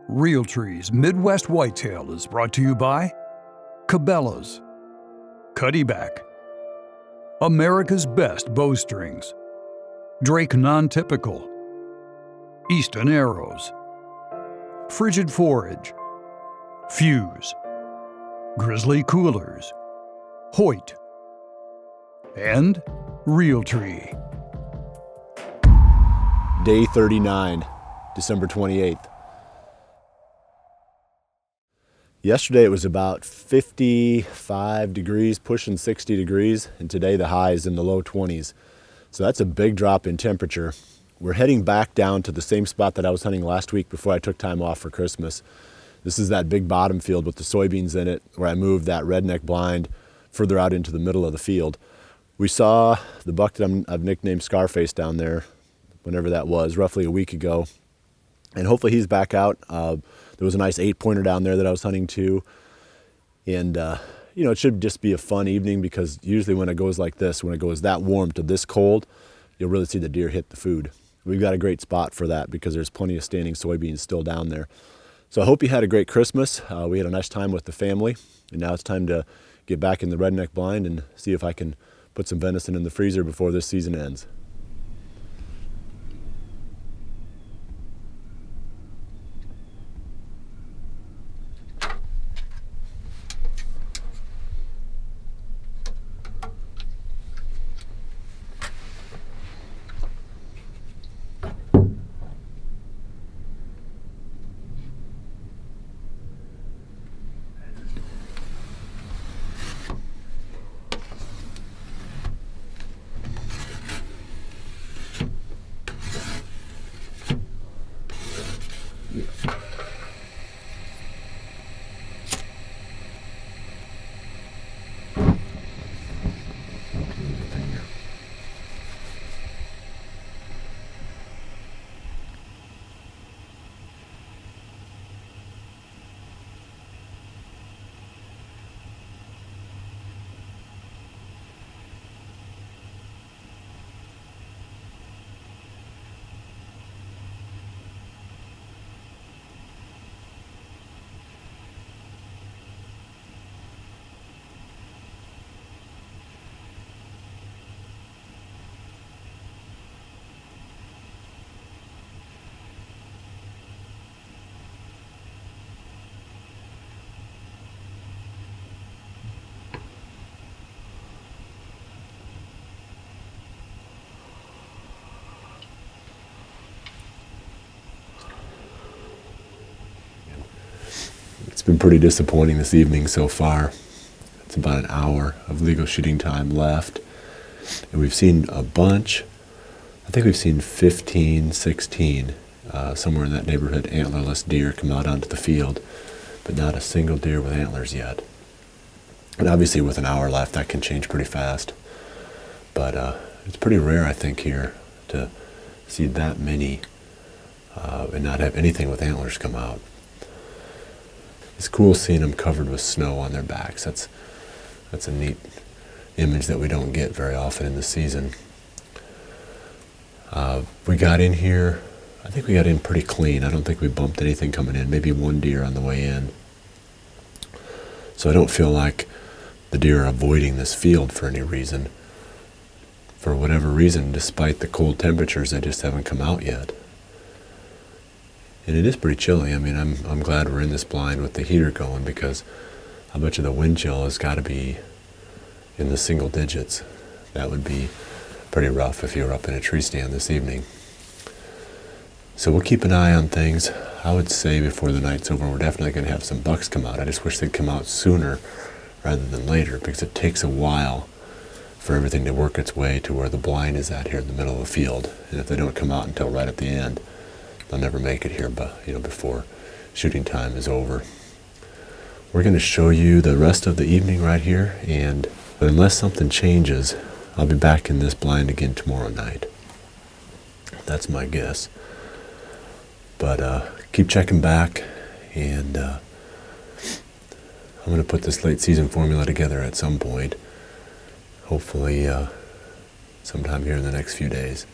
Realtree's Midwest Whitetail is brought to you by Cabela's, Cuddyback, America's Best Bowstrings, Drake Non-Typical, Easton Arrows, Frigid Forage, Fuse, Grizzly Coolers, Hoyt, and Realtree. Day 39, December 28th. Yesterday it was about 55 degrees, pushing 60 degrees, and today the high is in the low 20s. So that's a big drop in temperature. We're heading back down to the same spot that I was hunting last week before I took time off for Christmas. This is that big bottom field with the soybeans in it, where I moved that Redneck Blind further out into the middle of the field. We saw the buck that I've nicknamed Scarface down there, whenever that was, roughly a week ago. And hopefully he's back out. There was a nice 8-pointer down there that I was hunting too. And, it should just be a fun evening, because usually when it goes like this, when it goes that warm to this cold, you'll really see the deer hit the food. We've got a great spot for that because there's plenty of standing soybeans still down there. So I hope you had a great Christmas. We had a nice time with the family. And now it's time to get back in the Redneck Blind and see if I can put some venison in the freezer before this season ends. It's been pretty disappointing this evening so far. It's about an hour of legal shooting time left. And we've seen a bunch. I think we've seen 15, 16, somewhere in that neighborhood, antlerless deer come out onto the field, but not a single deer with antlers yet. And obviously with an hour left, that can change pretty fast. But it's pretty rare, I think, here to see that many and not have anything with antlers come out. It's cool seeing them covered with snow on their backs. That's a neat image that we don't get very often in the season. We got in here, I think we got in pretty clean. I don't think we bumped anything coming in, maybe one deer on the way in. So I don't feel like the deer are avoiding this field for any reason. For whatever reason, despite the cold temperatures, they just haven't come out yet. And it is pretty chilly. I mean, I'm glad we're in this blind with the heater going, because I bet you the wind chill has got to be in the single digits. That would be pretty rough if you were up in a tree stand this evening. So we'll keep an eye on things. I would say before the night's over, we're definitely going to have some bucks come out. I just wish they'd come out sooner rather than later, because it takes a while for everything to work its way to where the blind is at here in the middle of the field. And if they don't come out until right at the end, they'll never make it here, but before shooting time is over. We're going to show you the rest of the evening right here, but unless something changes, I'll be back in this blind again tomorrow night. That's my guess. But keep checking back, and I'm going to put this late season formula together at some point, hopefully sometime here in the next few days.